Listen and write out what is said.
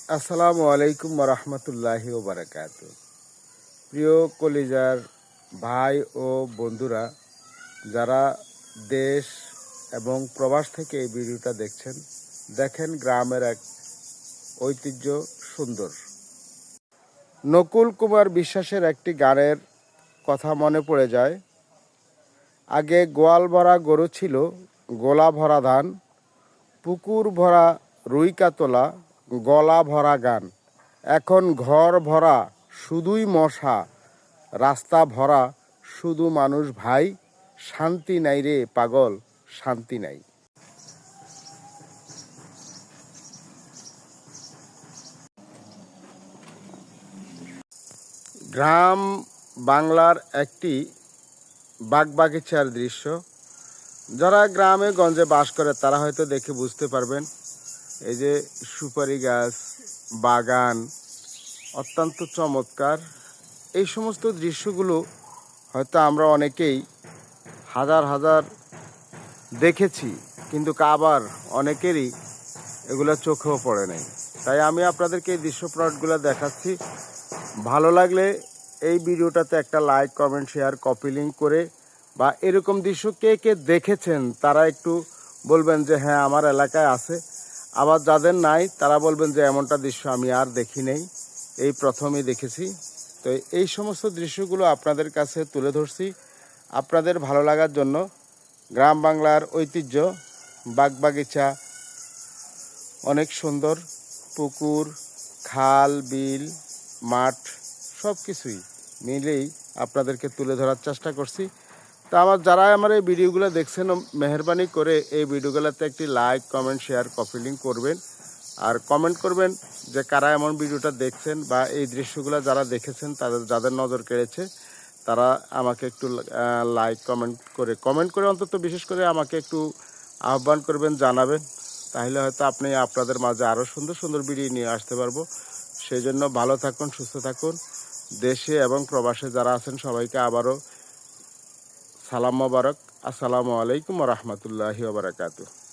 আসসালামু আলাইকুম রহমতুল্লাহি বারাকাতু। প্রিয় কলিজার ভাই ও বন্ধুরা, যারা দেশ এবং প্রবাস থেকে এই ভিডিওটা দেখছেন, দেখেন গ্রামের এক ঐতিহ্য সুন্দর। নকুল কুমার বিশ্বাসের একটি গানের কথা মনে পড়ে যায়। আগে গোয়াল ভরা গরু ছিল, গোলা ভরা ধান, পুকুর ভরা রুই কাতলা, গলা ভরা গান। এখন ঘর ভরা শুধুই মশা, রাস্তা ভরা শুধু মানুষ ভাই, শান্তি নাই রে পাগল, শান্তি নাই। গ্রাম বাংলার একটি বাগবাগিচার দৃশ্য। যারা গ্রামে গঞ্জে বাস করে তারা হয়তো দেখে বুঝতে পারবেন। এই যে সুপারি গাছ, বাগান অত্যন্ত চমৎকার। এই সমস্ত দৃশ্যগুলো হয়তো আমরা অনেকেই হাজার হাজার দেখেছি, কিন্তু আবার অনেকেরই এগুলো চোখেও পড়ে নাই। তাই আমি আপনাদেরকে এই দৃশ্যপটগুলো দেখাচ্ছি। ভালো লাগলে এই ভিডিওটাতে একটা like, comment, share, copy link করে, বা এরকম দৃশ্য কে কে দেখেছেন তারা একটু বলবেন যে হ্যাঁ আমার এলাকায় আছে। আবার যাদের নাই তারা বলবেন যে এমনটা দৃশ্য আমি আর দেখি নেই, এই প্রথমই দেখেছি। তো এই সমস্ত দৃশ্যগুলো আপনাদের কাছে তুলে ধরছি আপনাদের ভালো লাগার জন্য। গ্রাম বাংলার ঐতিহ্য, বাগবাগিচা অনেক সুন্দর, পুকুর, খাল, বিল, মাঠ সব কিছুই মিলেই আপনাদেরকে তুলে ধরার চেষ্টা করছি। তা যারা আমার এই ভিডিওগুলো দেখছেন, মেহরবানি করে এই ভিডিওগুলোতে একটি like, comment, share, copy link করবেন। আর কমেন্ট করবেন যে কারা এমন ভিডিওটা দেখছেন, বা এই দৃশ্যগুলো যারা দেখেছেন যাদের নজর কেড়েছে তারা আমাকে একটু লাইক কমেন্ট করে অন্তত বিশেষ করে আমাকে একটু আহ্বান করবেন, জানাবেন। তাহলে হয়তো আপনাদের মাঝে আরও সুন্দর সুন্দর ভিডিও নিয়ে আসতে পারবো। সেই জন্য ভালো থাকুন, সুস্থ থাকুন। দেশে এবং প্রবাসে যারা আছেন সবাইকে আবারও সালাম মোবারক। আসসালামু আলাইকুম রহমতুল্লাহি ওয়া বারাকাতুহু।